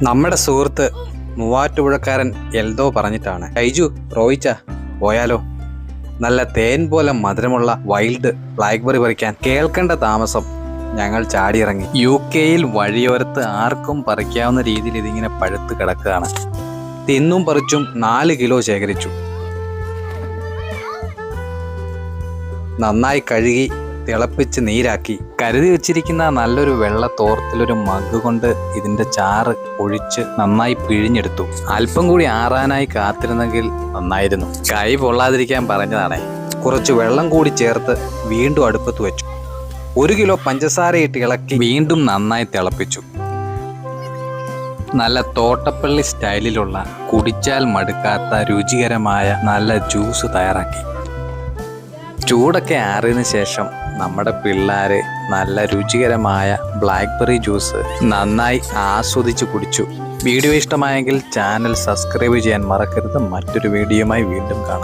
നമ്മുടെ സുഹൃത്ത് മൂവാറ്റുപുഴക്കാരൻ എൽദോ പറഞ്ഞിട്ടാണ്, ഷൈജു റോയിച്ച പോയാലോ, നല്ല തേൻ പോലെ മധുരമുള്ള വൈൽഡ് ബ്ലാക്ക്ബെറി പറിക്കാൻ. കേൾക്കേണ്ട താമസം ഞങ്ങൾ ചാടിയിറങ്ങി. UK-യിൽ വഴിയോരത്ത് ആർക്കും പറിക്കാവുന്ന രീതിയിൽ ഇതിങ്ങനെ പഴുത്ത് കിടക്കുകയാണ്. തിന്നും പറിച്ചും 4 കിലോ ശേഖരിച്ചു. നന്നായി കഴുകി തിളപ്പിച്ച് നീരാക്കി കരുതി വെച്ചിരിക്കുന്ന നല്ലൊരു വെള്ള തോർത്തിലൊരു മഗ് കൊണ്ട് ഇതിന്റെ ചാറ് ഒഴിച്ച് നന്നായി പിഴിഞ്ഞെടുത്തു. അല്പം കൂടി ആറാനായി കാത്തിരുന്നെങ്കിൽ നന്നായിരുന്നു. കൈ പൊള്ളാതിരിക്കാൻ പറഞ്ഞതാണേ. കുറച്ച് വെള്ളം കൂടി ചേർത്ത് വീണ്ടും അടുപ്പത്ത് വെച്ചു. 1 കിലോ പഞ്ചസാരയിട്ട് ഇളക്കി വീണ്ടും നന്നായി തിളപ്പിച്ചു. നല്ല തോട്ടപ്പള്ളി സ്റ്റൈലിലുള്ള കുടിച്ചാൽ മടുക്കാത്ത രുചികരമായ നല്ല ജ്യൂസ് തയ്യാറാക്കി. ചൂടൊക്കെ ആറിയതിനു ശേഷം നമ്മുടെ പിള്ളേര് നല്ല രുചികരമായ ബ്ലാക്ക്ബെറി ജ്യൂസ് നന്നായി ആസ്വദിച്ച് കുടിച്ചു. വീഡിയോ ഇഷ്ടമായെങ്കിൽ ചാനൽ സബ്സ്ക്രൈബ് ചെയ്യാൻ മറക്കരുത്. മറ്റൊരു വീഡിയോയുമായി വീണ്ടും കാണാം.